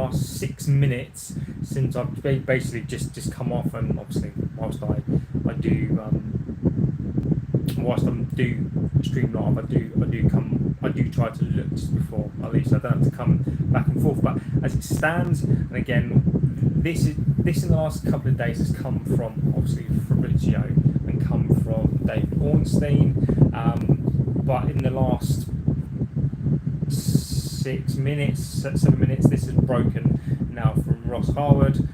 last 6 minutes since I've basically just come off, and obviously whilst I do whilst I do stream live, I do try to look just before I leave, so I don't have to come back and forth. But as it stands, and again, this in the last couple of days has come from obviously Fabrizio and come from David Ornstein, but in the last 7 minutes, this has broken now from Ross Harwood.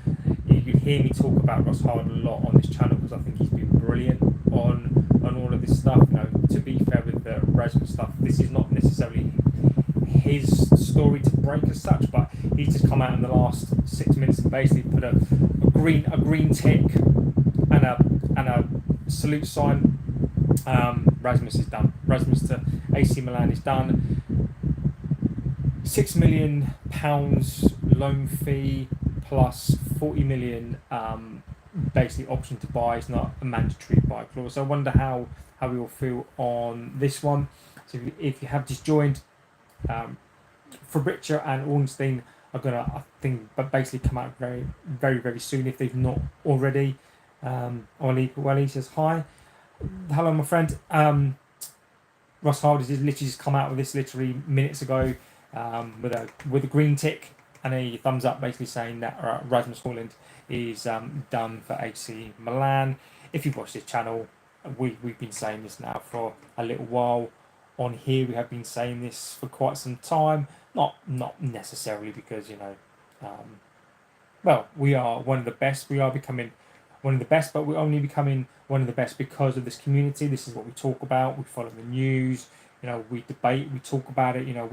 You hear me talk about Ross Harwood a lot on this channel because I think he's been brilliant on all of this stuff. You know, to be fair with the Rasmus stuff, this is not necessarily his story to break as such, but he's just come out in the last 6 minutes and basically put a green tick and a salute sign. Rasmus is done. Rasmus to AC Milan is done. £6 million loan fee plus 40 million basically option to buy. It's not a mandatory buy clause. So I wonder how we will feel on this one. So if you have just joined, Fabrizio and Ornstein are gonna, I think, but basically come out very, very, very soon if they've not already. Oli says hi, hello my friend. Ross Harwood has literally just come out with this literally minutes ago, with a green tick and a thumbs up, basically saying that Rasmus Hojlund is done for AC Milan. If you've watched this channel, we've been saying this now for a little while. On here, we have been saying this for quite some time. Not necessarily because, you know, well, we are one of the best. We are becoming one of the best, but we're only becoming one of the best because of this community. This is what we talk about. We follow the news. You know, we debate. We talk about it. You know,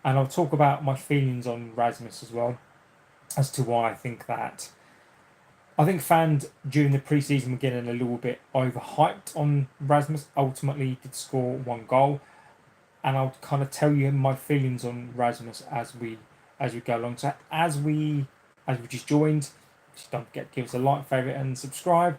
and I'll talk about my feelings on Rasmus as well, as to why I think that. I think fans during the pre-season were getting a little bit overhyped on Rasmus. Ultimately, he did score 1 goal, and I'll kind of tell you my feelings on Rasmus as we go along. So as we just joined, just don't forget to give us a like, favourite, and subscribe.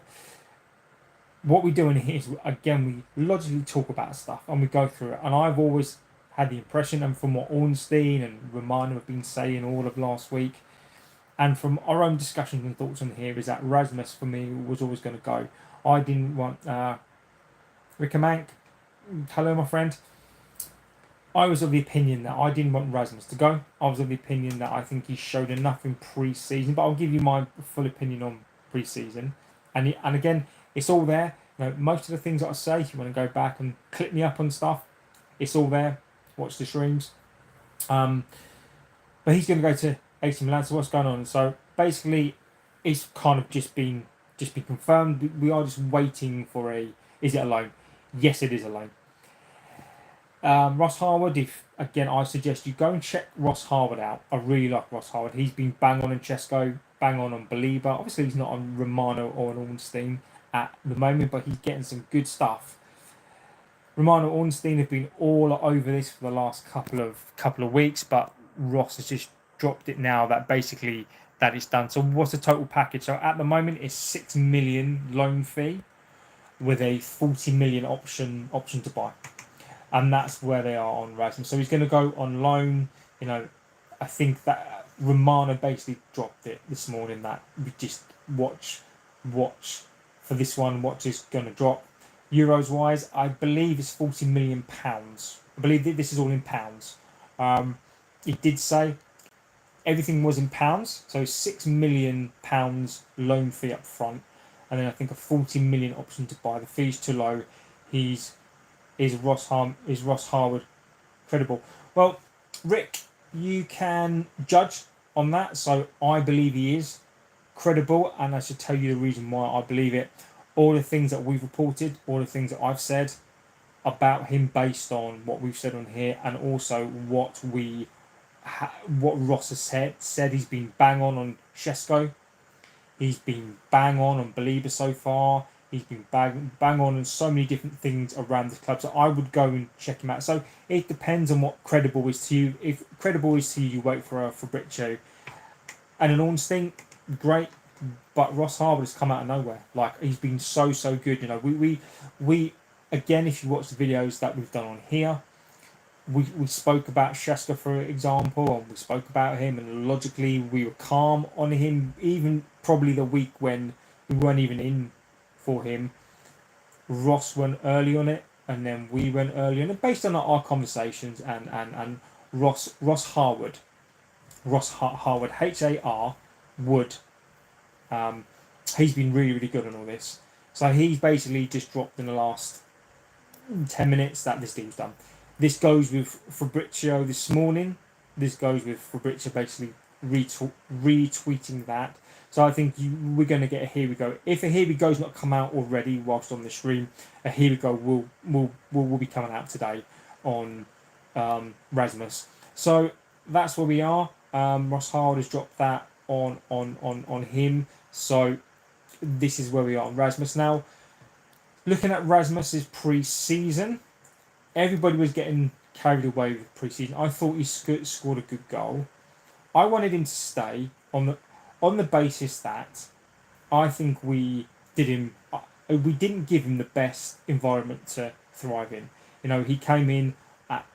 What we're doing here is, again, we logically talk about stuff and we go through it. And I've always had the impression, and from what Ornstein and Romano have been saying all of last week, and from our own discussions and thoughts on here, is that Rasmus for me was always going to go. I didn't want Rickamank. Hello, my friend. I was of the opinion that I didn't want Rasmus to go. I was of the opinion that I think he showed enough in pre-season, but I'll give you my full opinion on pre-season. And again, it's all there. You know, most of the things that I say, if you want to go back and click me up on stuff, it's all there. Watch the streams. But he's going to go to AC Milan. So what's going on? So basically, it's kind of just been confirmed. We are just waiting for is it a loan? Yes, it is a loan. Ross Harwood, I suggest you go and check Ross Harwood out. I really like Ross Harwood. He's been bang on in Chesco, bang on Belieber. Obviously, he's not on Romano or on Ornstein at the moment, but he's getting some good stuff. Romano and Ornstein have been all over this for the last couple of weeks, but Ross has just dropped it now that basically that it's done. So what's the total package? So at the moment, it's 6 million loan fee with a 40 million option to buy. And that's where they are on Rasmus. So he's going to go on loan. You know, I think that Romano basically dropped it this morning that we just watch for this one. Watch is going to drop. Euros wise, I believe it's £40 million. I believe this is all in pounds. It did say everything was in pounds. So £6 million loan fee up front. And then I think a 40 million option to buy. The fee's too low. Is Ross Harwood credible? Well, Rick, you can judge on that. So I believe he is credible, and I should tell you the reason why I believe it. All the things that we've reported, all the things that I've said about him based on what we've said on here, and also what Ross has said. He's been bang on Shesko. He's been bang on Belieber so far. He's been bang on so many different things around this club. So I would go and check him out. So it depends on what credible is to you. If credible is to you, you wait for a Fabrizio. And an Ornstein, great. But Ross Harwood has come out of nowhere. Like, he's been so good. You know, we again, if you watch the videos that we've done on here, we spoke about Sheska, for example, and we spoke about him, and logically we were calm on him, even probably the week when we weren't even in for him. Ross went early on it, and then we went early on it, based on our conversations, and Ross Harwood, Harwood, Har Wood. Um, he's been really really good on all this. So he's basically just dropped in the last 10 minutes that this deal's done. This goes with Fabrizio this morning. This goes with Fabrizio basically retweeting that. So I think we're going to get a here we go. If a here we go's not come out already whilst on the stream, a here we go will be coming out today on Rasmus. So that's where we are. Ross Howard has dropped that on him. So this is where we are on Rasmus now. Looking at Rasmus's pre-season, everybody was getting carried away with pre-season. I thought he scored a good goal. I wanted him to stay on the basis that I think we didn't give him the best environment to thrive in. You know, he came in at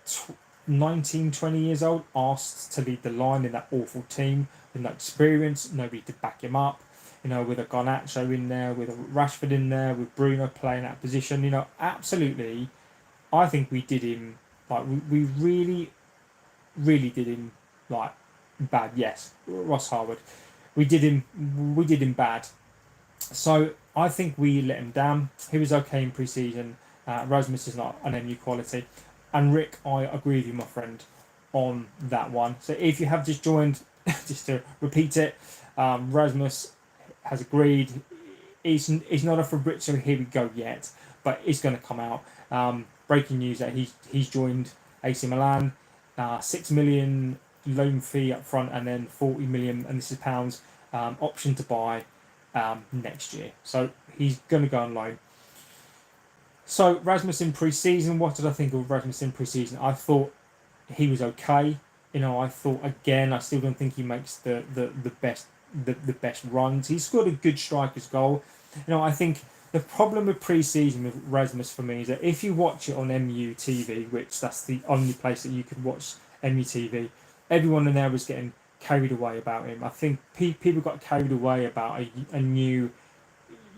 19, 20 years old, asked to lead the line in that awful team with no experience, nobody to back him up. You know, with a Garnacho in there, with a Rashford in there, with Bruno playing that position. You know, absolutely, I think we did him like we really, really did him like bad. Yes, Ross Harwood, we did him bad. So I think we let him down. He was okay in pre-season. Rasmus is not an MU quality, and Rick, I agree with you, my friend, on that one. So if you have just joined, just to repeat it, Rasmus has agreed. He's not a Fabrizio here we go yet, but it's going to come out. Breaking news that he's joined AC Milan. 6 million loan fee up front, and then 40 million, and this is pounds, option to buy next year. So he's going to go on loan. So Rasmus in pre-season, what did I think of Rasmus in pre-season? I thought he was okay. You know, I thought again, I still don't think he makes the best runs. He scored a good striker's goal. You know, I think the problem with pre-season with Rasmus for me is that if you watch it on MU TV, which that's the only place that you could watch MU TV, everyone in there was getting carried away about him. I think people got carried away about a new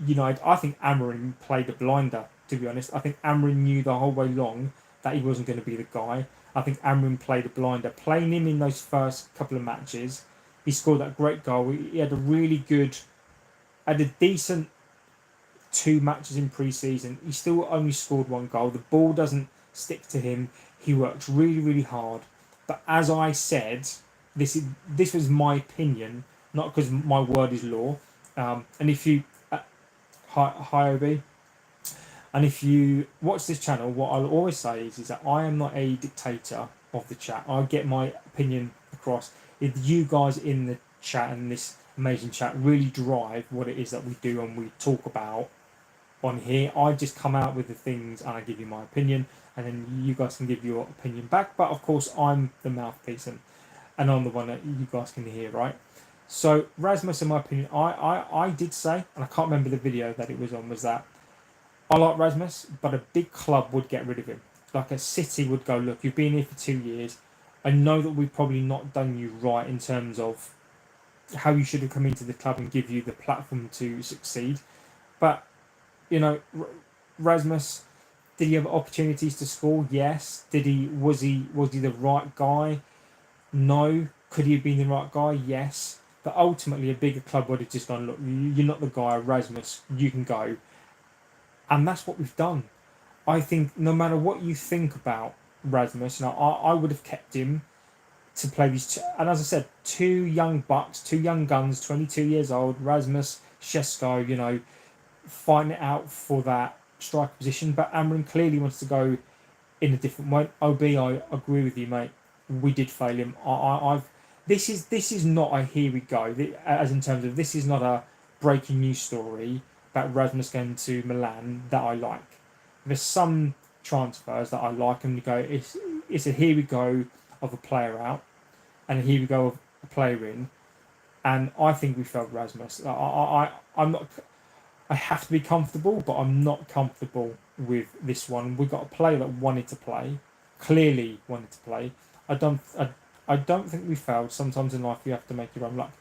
United. I think Amarin played a blinder, to be honest. I think Amarin knew the whole way long that he wasn't going to be the guy. I think Amarin played a blinder. Playing him in those first couple of matches, he scored that great goal. He had had a decent 2 matches in pre-season. He still only scored 1 goal. The ball doesn't stick to him. He works really, really hard. But as I said, this was my opinion, not because my word is law. And if you, hi Obi, and if you watch this channel, what I'll always say is that I am not a dictator of the chat. I get my opinion across. If you guys in the chat and this amazing chat really drive what it is that we do and we talk about on here, I just come out with the things and I give you my opinion, and then you guys can give your opinion back. But of course, I'm the mouthpiece, and I'm the one that you guys can hear, right? So Rasmus, in my opinion, I did say, and I can't remember the video that it was on, was that I like Rasmus, but a big club would get rid of him. Like a City would go, look, you've been here for 2 years. I know that we've probably not done you right in terms of how you should have come into the club and give you the platform to succeed. But, you know, Rasmus, did he have opportunities to score? Yes. Was he the right guy? No. Could he have been the right guy? Yes. But ultimately, a bigger club would have just gone, look, you're not the guy, Rasmus, you can go. And that's what we've done. I think no matter what you think about Rasmus, I would have kept him to play these two, and as I said, 2 young bucks, 2 young guns, 22 years old, Rasmus, Shesko, you know, fighting it out for that striker position. But Amarin clearly wants to go in a different way. OB, I agree with you, mate. We did fail him. This is not a here we go. As in terms of, this is not a breaking news story about Rasmus going to Milan that I like. There's some transfers that I like, and you go, it's a here we go of a player out, and a here we go of a player in, and I think we failed Rasmus. I'm not. I have to be comfortable, but I'm not comfortable with this one. We got a player that wanted to play. clearly wanted to play. I don't think we failed. Sometimes in life you have to make your own luck.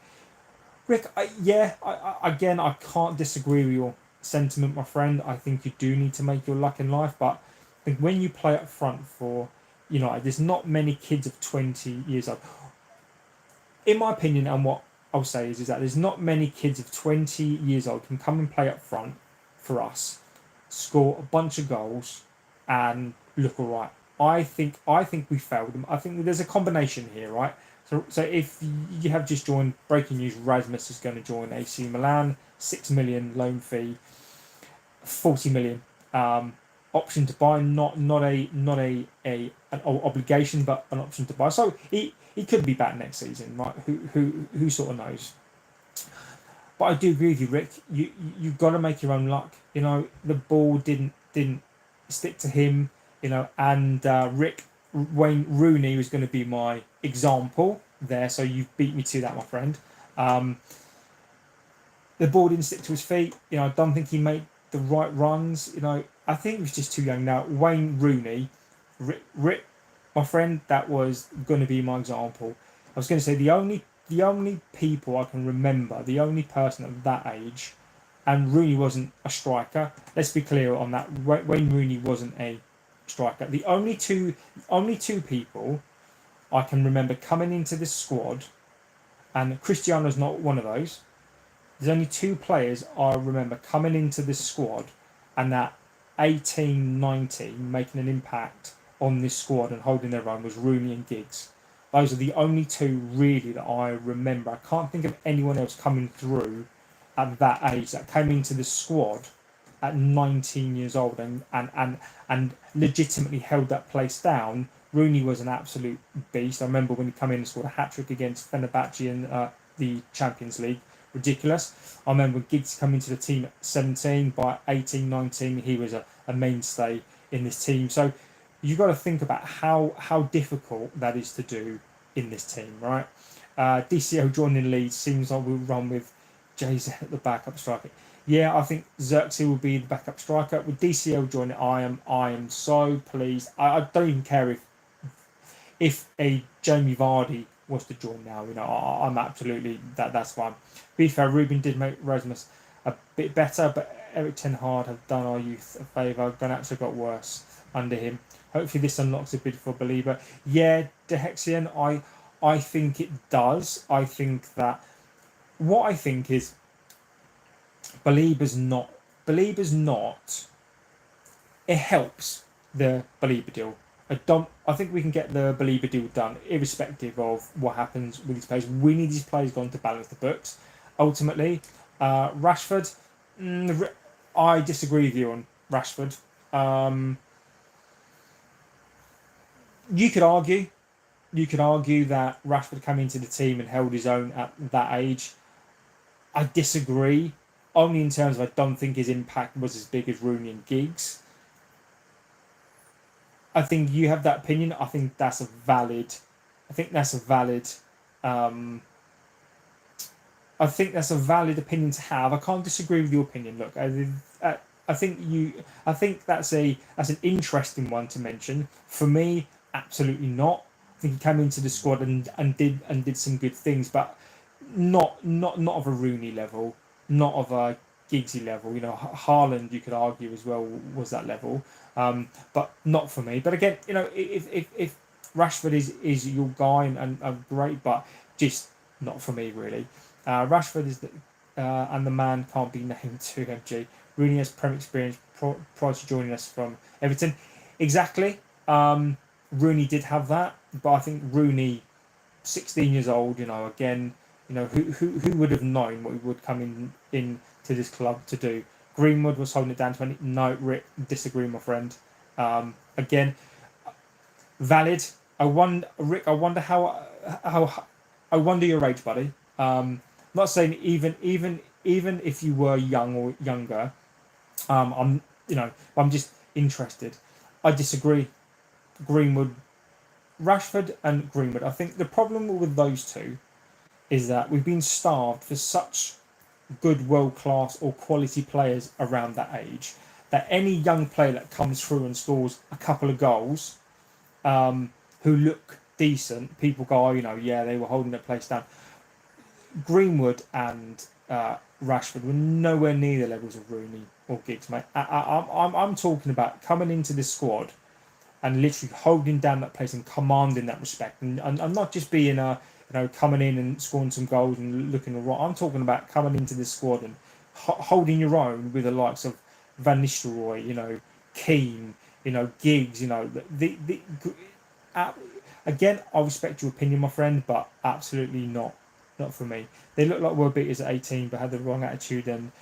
Rick, again, I can't disagree with your sentiment, my friend. I think you do need to make your luck in life, but I think when you play up front for United, there's not many kids of 20 years old. In my opinion, and what I'll say is that there's not many kids of 20 years old can come and play up front for us, score a bunch of goals, and look all right. I think we failed them. I think there's a combination here, right? So if you have just joined, breaking news: Rasmus is going to join AC Milan, 6 million loan fee, 40 million option to buy, not a an obligation, but an option to buy. So he could be back next season, right? Who sort of knows? But I do agree with you, Rick. You've got to make your own luck. The ball didn't stick to him. And Rick Wayne Rooney was going to be my example there. So you've beat me to that, my friend. The ball didn't stick to his feet. I don't think he made the right runs. I think he was just too young. Now Wayne Rooney, Rick, my friend, that was going to be my example. I was going to say the only people I can remember, the only person of that age, and Rooney wasn't a striker. Let's be clear on that. Wayne Rooney wasn't a striker. The only two people I can remember coming into this squad, and Cristiano's not one of those. There's only two players I remember coming into this squad, and that 18, 19 making an impact on this squad and holding their own was Rooney and Giggs. Those are the only two really that I remember. I can't think of anyone else coming through at that age that came into the squad at 19 years old and legitimately held that place down. Rooney was an absolute beast. I remember when he came in and scored a hat-trick against Fenerbahce in the Champions League. Ridiculous. I remember when Giggs came into the team at 17, by 18, 19, he was a mainstay in this team. So you've got to think about how difficult that is to do in this team, right? DCL joining Leeds, seems like we'll run with JZ at the backup striker. Yeah, I think Xerxes will be the backup striker. With DCL joining, I am so pleased. I don't even care if a Jamie Vardy was to join now. I'm absolutely that's fine. Be fair, Ruben did make Rasmus a bit better, but Eric Ten Hag have done our youth a favour. Ganacho got worse under him. Hopefully this unlocks a bid for Belieber. Yeah, Dehexian, I think it does. I think that what I think is Belieber's not. It helps the Belieber deal. I think we can get the Belieber deal done, irrespective of what happens with these players. We need these players gone to balance the books. Ultimately, Rashford, I disagree with you on Rashford. You could argue that Rashford came into the team and held his own at that age. I disagree, only in terms of I don't think his impact was as big as Rooney and Giggs. I think you have that opinion. I think that's a valid. I think that's a valid opinion to have. I can't disagree with your opinion. Look, I think that's an interesting one to mention. For me, absolutely not. I think he came into the squad and did some good things, but not of a Rooney level, not of a Giggsy level. Haaland, you could argue as well, was that level, but not for me. But again, if Rashford is your guy and great, but just not for me really. Rashford is and the man can't be named to MG. Rooney has Prem experience prior to joining us from Everton. Exactly. Rooney did have that, but I think Rooney, 16 years old, again, who would have known what he would come in to this club to do? Greenwood was holding it down 20. No, Rick, disagree, my friend. Again, valid. Rick, I wonder how I wonder your age, buddy. Not saying even if you were young or younger, I'm just interested. I disagree. Greenwood, Rashford, and Greenwood. I think the problem with those two is that we've been starved for such good world class or quality players around that age that any young player that comes through and scores a couple of goals who look decent, people go, oh, yeah, they were holding their place down. Greenwood and Rashford were nowhere near the levels of Rooney or Giggs, mate. I'm talking about coming into this squad and literally holding down that place and commanding that respect, and not just being coming in and scoring some goals and looking all right. I'm talking about coming into this squad and holding your own with the likes of Van Nistelrooy, Keane, Giggs, uh, again, I respect your opinion, my friend, but absolutely not for me. They look like world beaters at 18, but had the wrong attitude and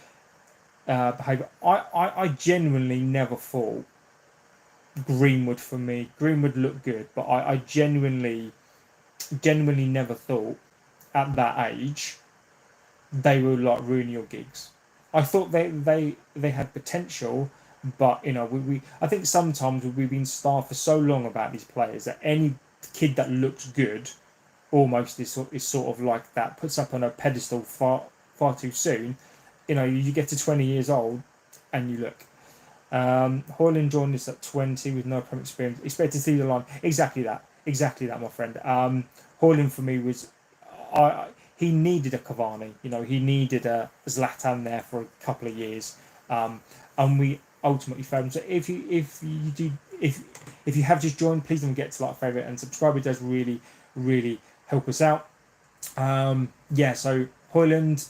behaviour. I genuinely never thought Greenwood for me. Greenwood looked good, but I genuinely never thought at that age they were like Rooney or Giggs. I thought they had potential, but we I think sometimes we've been starved for so long about these players that any kid that looks good almost is sort of like that, puts up on a pedestal far too soon. You get to 20 years old and you look. Hojlund joined us at 20 with no Premier experience. Expect to see the line. Exactly that, my friend. Hojlund for me was, he needed a Cavani. He needed a Zlatan there for a couple of years, and we ultimately found him. So if you have just joined, please don't forget to like, favorite, and subscribe. It does really help us out. So Hojlund,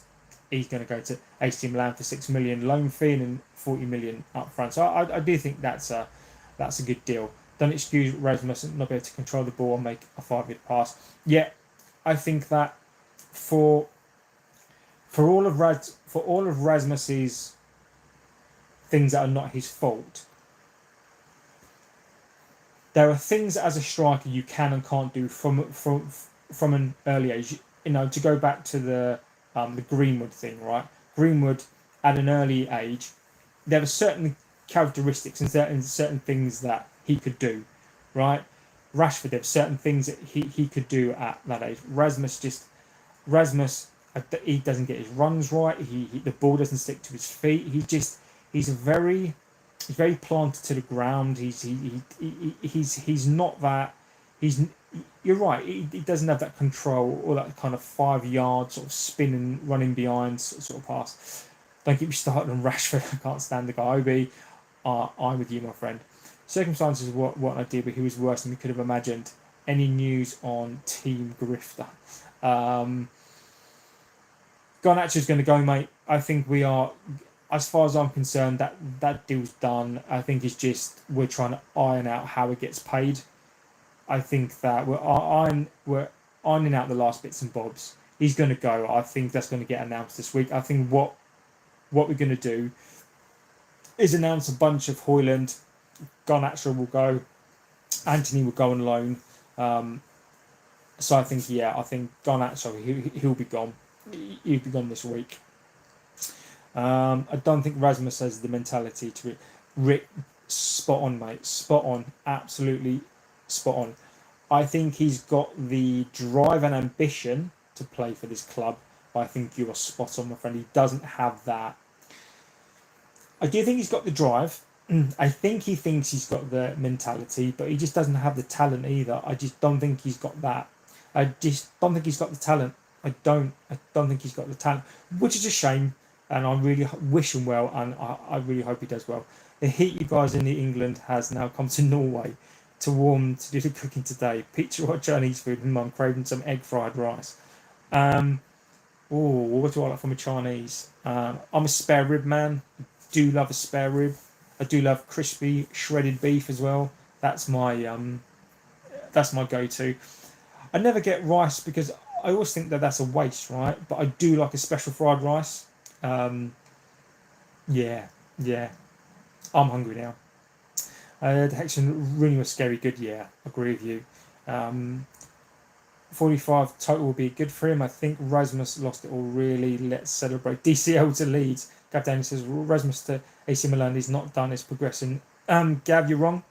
he's going to go to AC Milan for 6 million loan fee and 40 million up front. So I do think that's a good deal. Don't excuse Rasmus not be able to control the ball and make a 5-yard pass. Yeah, I think that for all of Rasmus's things that are not his fault, there are things as a striker you can and can't do from an early age. To go back to the Greenwood thing, right? Greenwood at an early age, there were certain characteristics and certain things that he could do, right? Rashford, there were certain things that he could do at that age. Rasmus, he doesn't get his runs right. The ball doesn't stick to his feet. He's very planted to the ground. He's not that. You're right. He doesn't have that control or that kind of 5-yard sort of spinning, running behind sort of pass. Don't get me started on Rashford. I can't stand the guy. Obi, I'm with you, my friend. Circumstances what I did, but he was worse than we could have imagined. Any news on Team Grifter? Garnacho's going to go, mate. I think we are, as far as I'm concerned, that deal's done. I think it's just we're trying to iron out how it gets paid. I think that we're ironing out the last bits and bobs. He's going to go. I think that's going to get announced this week. I think what we're going to do is announce a bunch of Hojlund. Garnacho will go. Anthony will go on loan. So I think Garnacho he'll be gone. He'll be gone this week. I don't think Rasmus has the mentality to it. Rick, spot on, mate. Spot on. Absolutely spot on. I think he's got the drive and ambition to play for this club. But I think you are spot on, my friend. He doesn't have that. I do think he's got the drive. I think he thinks he's got the mentality, but he just doesn't have the talent either. I just don't think he's got that. I just don't think he's got the talent. I don't think he's got the talent, which is a shame. And I really wish him well, and I really hope he does well. The heat you guys in England has now come to Norway to do the cooking today. Pizza or Chinese food, and I'm craving some egg fried rice. What do I like from a Chinese? I'm a spare rib man. Do love a spare rib. I do love crispy shredded beef as well. That's my go-to. I never get rice because I always think that that's a waste, right? But I do like a special fried rice. Yeah. I'm hungry now. The Hexen Rooney was scary good. Yeah, agree with you. 45 total will be good for him. I think Rasmus lost it all. Really, let's celebrate. DCL to Leeds. Gav Daniel says Rasmus to AC Milan is not done. It's progressing. Gav, you're wrong.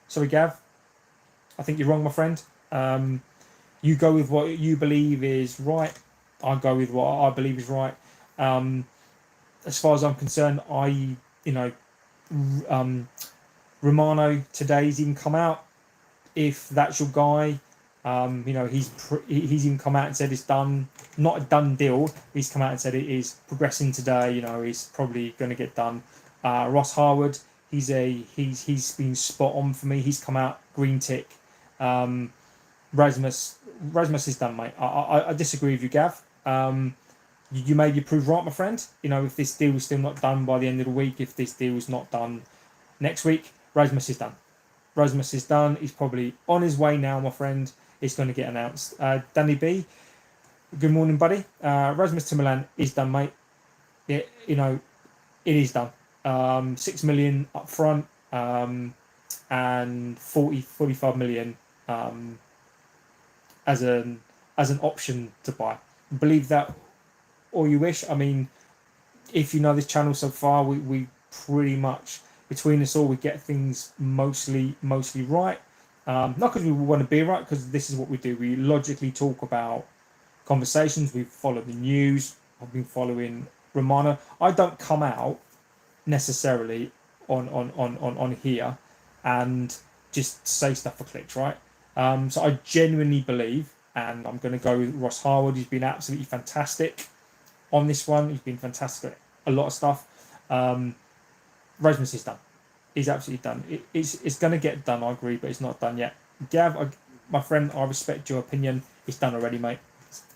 Sorry, Gav. I think you're wrong, my friend. You go with what you believe is right. I go with what I believe is right. As far as I'm concerned, Romano today's even come out. if that's your guy, he's even come out and said it's done. Not a done deal. He's come out and said it is progressing today. He's probably going to get done. Ross Harwood, he's been spot on for me. He's come out green tick. Rasmus is done, mate. I disagree with you, Gav. You may be proved right, my friend. If this deal is still not done by the end of the week, if this deal is not done next week, Rasmus is done. Rasmus is done. He's probably on his way now, my friend. It's going to get announced. Danny B, good morning, buddy. Rasmus to Milan is done, mate. It is done. 6 million up front, and 45 million as an option to buy. Believe that or you wish. I mean, if you know this channel so far, we pretty much, between us all, we get things mostly right. Not because we want to be right, because this is what we do. We logically talk about conversations. We follow the news. I've been following Romano. I don't come out necessarily on here and just say stuff for clicks, right? So I genuinely believe, and I'm going to go with Ross Harwood. He's been absolutely fantastic on this one. He's been fantastic at a lot of stuff. Rasmus is done. He's absolutely done. It's going to get done, I agree, but it's not done yet. Gav, my friend, I respect your opinion. It's done already, mate.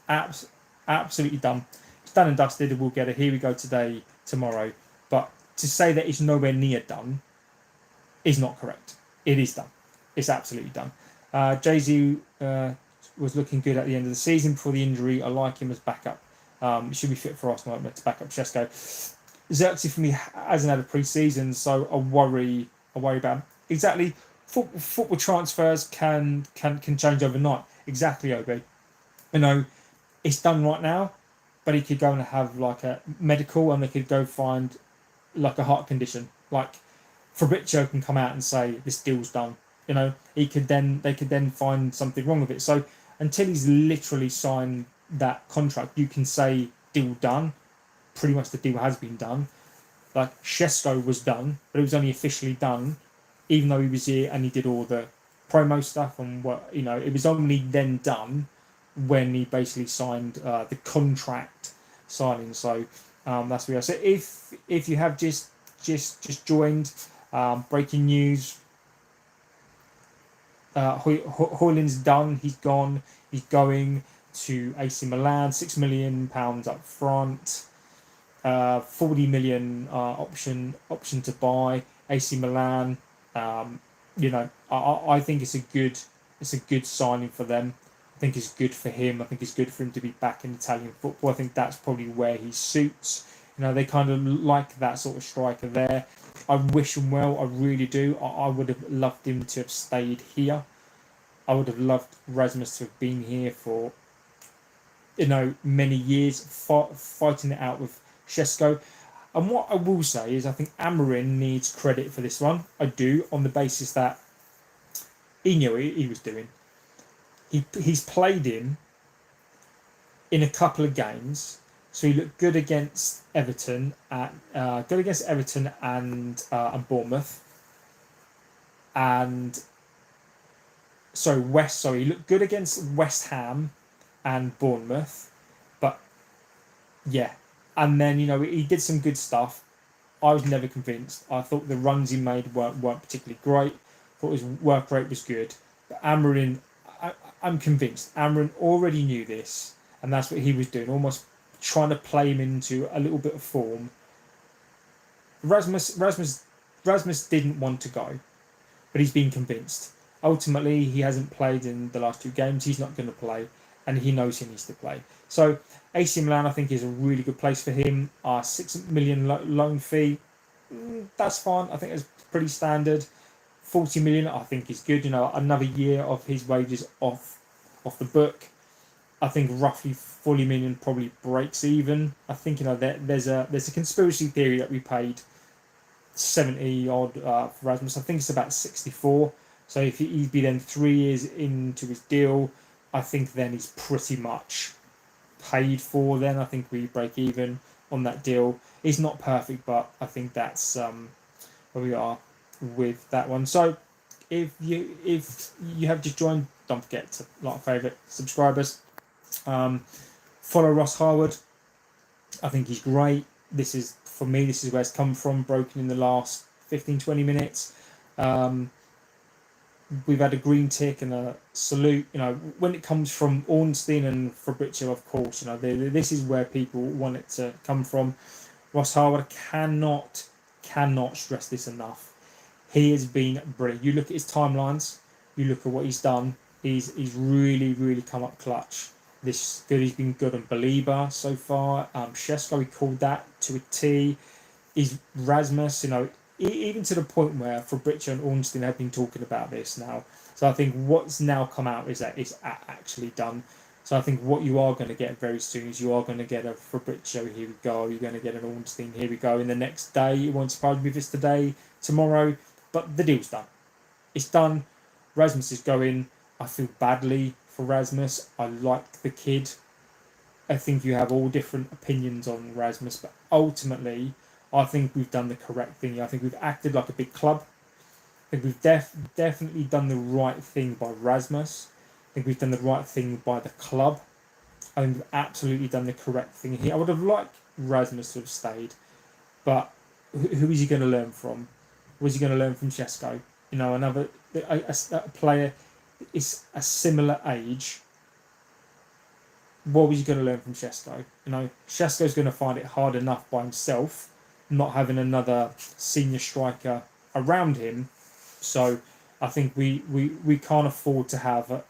It's absolutely done. It's done and dusted. We'll get it. Here we go today, tomorrow. But to say that it's nowhere near done is not correct. It is done. It's absolutely done. Jay-Z was looking good at the end of the season before the injury. I like him as backup. He should be fit for Arsenal to back up Shesko. Xerxes for me hasn't had a pre-season, so I worry about him. Exactly. Football transfers can change overnight. Exactly, Obi. It's done right now, but he could go and have like a medical, and they could go find like a heart condition. Like Fabrizio can come out and say this deal's done. They could then find something wrong with it. So until he's literally signed that contract, you can say deal done. Pretty much the deal has been done. Like Shesko was done, but it was only officially done, even though he was here and he did all the promo stuff and it was only then done when he basically signed the contract signing. So that's where we are. So if you have just joined, breaking news. Hojlund's done. He's gone. He's going to AC Milan. £6 million up front. 40 million option to buy. AC Milan. I think it's a good signing for them. I think it's good for him. I think it's good for him to be back in Italian football. I think that's probably where he suits. They kind of like that sort of striker there. I wish him well. I really do. I would have loved him to have stayed here. I would have loved Rasmus to have been here for many years, fighting it out with Shesko. And what I will say is I think Amorim needs credit for this one. I do, on the basis that he knew what he was doing. He's played him in a couple of games, so he looked good against Everton and Bournemouth. And he looked good against West Ham and Bournemouth, but yeah. And then he did some good stuff. I was never convinced. I thought the runs he made weren't particularly great. I thought his work rate was good. But Amorim, I'm convinced Amorim already knew this, and that's what he was doing, almost trying to play him into a little bit of form. Rasmus didn't want to go, but he's been convinced. Ultimately, he hasn't played in the last two games. He's not going to play, and he knows he needs to play. So AC Milan, I think, is a really good place for him. 6 million loan fee, that's fine. I think it's pretty standard. 40 million, I think, is good. Another year of his wages off the book. I think roughly 40 million probably breaks even. I think there's a conspiracy theory that we paid 70 odd for Rasmus. I think it's about 64. So if he'd be then 3 years into his deal, I think then he's pretty much paid for. Then I think we break even on that deal. It's not perfect, but I think that's where we are with that one. So if you have just joined, don't forget to like, favourite, subscribers. Follow Ross Harwood. I think he's great. This is, for me, this is where it's come from, broken in the last 15-20 minutes. We've had a green tick and a salute. When it comes from Ornstein and Fabrizio, of course, this is where people want it to come from. Ross Harwood, cannot stress this enough. He has been brilliant. You look at his timelines, you look at what he's done. He's really come up clutch. He's been good on Belieber so far. Shesko, he called that to a T. He's Rasmus, even to the point where Fabrizio and Ornstein have been talking about this now. So I think what's now come out is that it's actually done. So I think what you are going to get very soon is you are going to get a Fabrizio, here we go. You're going to get an Ornstein, here we go. In the next day, it won't surprise me if it's today, tomorrow. But the deal's done. It's done. Rasmus is going. I feel badly for Rasmus. I like the kid. I think you have all different opinions on Rasmus, but ultimately, I think we've done the correct thing. I think we've acted like a big club. I think we've definitely done the right thing by Rasmus. I think we've done the right thing by the club. I think we've absolutely done the correct thing here. I would have liked Rasmus to have stayed, but who is he going to learn from? Was he going to learn from Shesko? Another a player is a similar age. What was he going to learn from Shesko? Shesko's going to find it hard enough by himself, not having another senior striker around him. So I think we can't afford to have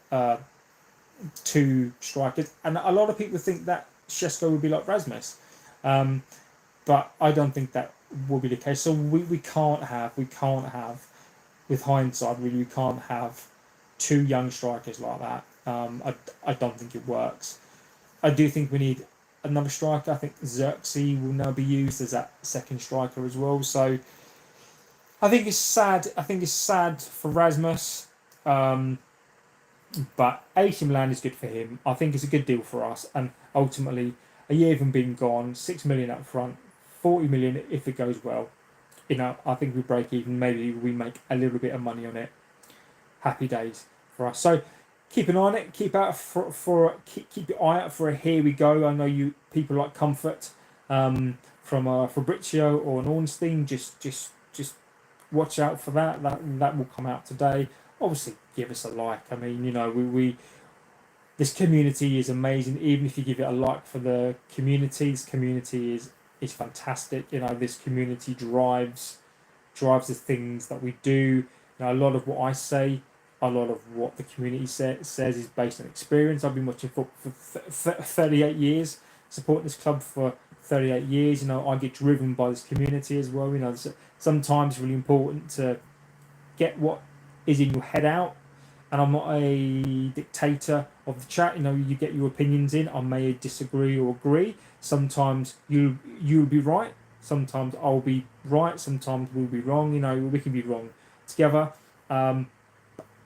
two strikers. And a lot of people think that Shesko would be like Rasmus. But I don't think that will be the case. So we can't have, with hindsight, really, we can't have two young strikers like that. I don't think it works. I do think we need another striker. I think Xerxes will now be used as that second striker as well. So I think it's sad. I think it's sad for Rasmus. But AC Milan is good for him. I think it's a good deal for us. And ultimately, a year of him being gone, 6 million up front, 40 million if it goes well. I think we break even. Maybe we make a little bit of money on it. Happy days for us. So keep an eye on it. Keep your eye out for a here we go. I know you people like comfort from Fabrizio or an Ornstein. Just watch out for that. That will come out today. Obviously, give us a like. I mean, we this community is amazing. Even if you give it a like for the community, this community is fantastic. This community drives the things that we do. A lot of what I say, a lot of what the community says is based on experience. I've been watching football for 38 years, supporting this club for 38 years. I get driven by this community as well. Sometimes it's really important to get what is in your head out. And I'm not a dictator of the chat. You get your opinions in. I may disagree or agree. Sometimes you'll be right. Sometimes I'll be right. Sometimes we'll be wrong. We can be wrong together.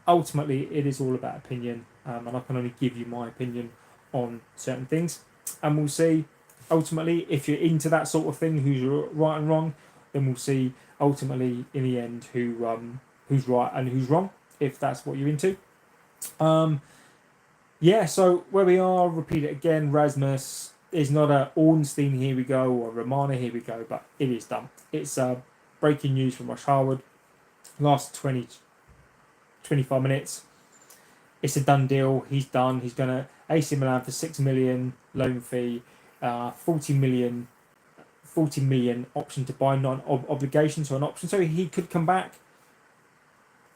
Ultimately, it is all about opinion. And I can only give you my opinion on certain things. And we'll see, ultimately, if you're into that sort of thing, who's right and wrong, then we'll see, ultimately, in the end, who's right and who's wrong, if that's what you're into. So where we are, repeat it again, Rasmus is not a Ornstein, here we go, or Romana, here we go, but it is done. It's breaking news from Ross Harwood. Last 25 minutes. It's a done deal. He's done. He's going to AC Milan for 6 million loan fee, 40 million option to buy, not an obligation, so an option. So he could come back.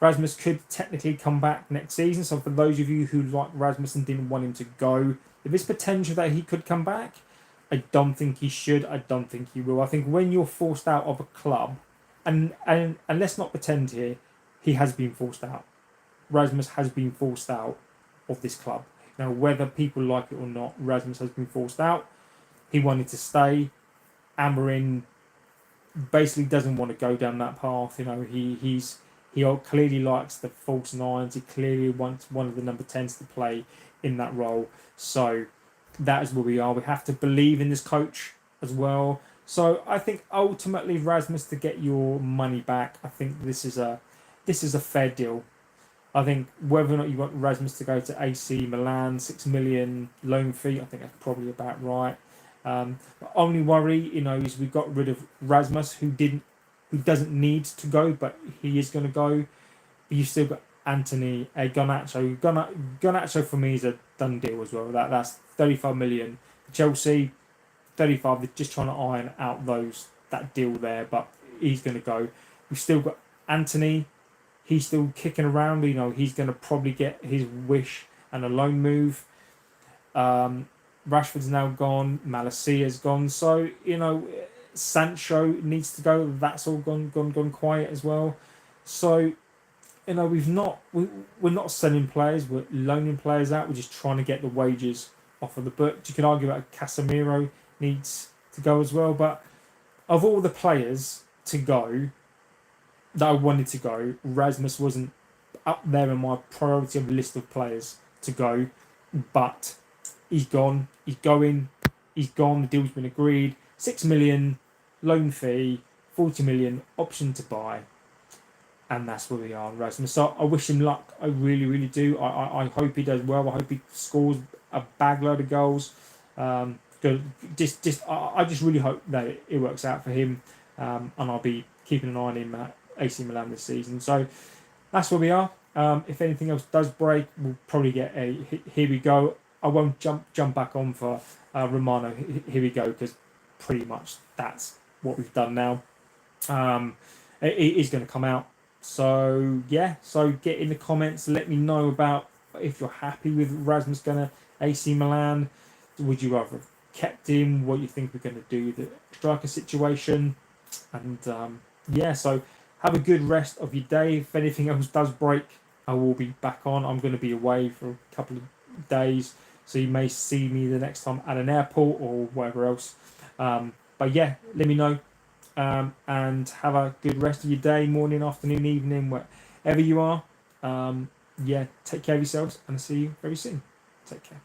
Rasmus could technically come back next season. So for those of you who like Rasmus and didn't want him to go, if there's potential that he could come back, I don't think he should. I don't think he will. I think when you're forced out of a club, and let's not pretend here, he has been forced out. Rasmus has been forced out of this club. Now, whether people like it or not, Rasmus has been forced out. He wanted to stay. Amorim basically doesn't want to go down that path. He clearly likes the false nines. He clearly wants one of the number 10s to play in that role. So that is where we are. We have to believe in this coach as well. So I think ultimately, Rasmus, to get your money back, I think this is a this is a fair deal. I think whether or not you want Rasmus to go to AC Milan, 6 million loan fee, I think that's probably about right. The only worry, is we got rid of Rasmus, who doesn't need to go, but he is going to go. But you've still got Anthony, Garnacho. Garnacho for me is a done deal as well. That's 35 million. Chelsea, 35. They're just trying to iron out that deal there, but he's going to go. We've still got Anthony. He's still kicking around. He's going to probably get his wish and a loan move. Rashford's now gone. Malasia's gone. So Sancho needs to go. That's all gone quiet as well. So we're not selling players. We're loaning players out. We're just trying to get the wages off of the book. You can argue that Casemiro needs to go as well. But of all the players to go that I wanted to go, Rasmus wasn't up there in my priority of list of players to go. But he's gone. He's going. He's gone. The deal's been agreed. 6 million loan fee, 40 million option to buy, and that's where we are, Rasmus. So I wish him luck. I really, really do. I hope he does well. I hope he scores a bag load of goals. I just really hope that it works out for him, and I'll be keeping an eye on him at AC Milan this season. So that's where we are. If anything else does break, we'll probably get a here we go. I won't jump back on for Romano. Here we go, because pretty much that's what we've done now. It is going to come out. So yeah. So get in the comments. Let me know about if you're happy with Rasmus going to AC Milan. Would you rather have kept him? What you think we're going to do with the striker situation? And yeah. So have a good rest of your day. If anything else does break, I will be back on. I'm going to be away for a couple of days, so you may see me the next time at an airport or wherever else. But yeah, let me know. And have a good rest of your day, morning, afternoon, evening, wherever you are. Yeah, take care of yourselves, and I'll see you very soon. Take care.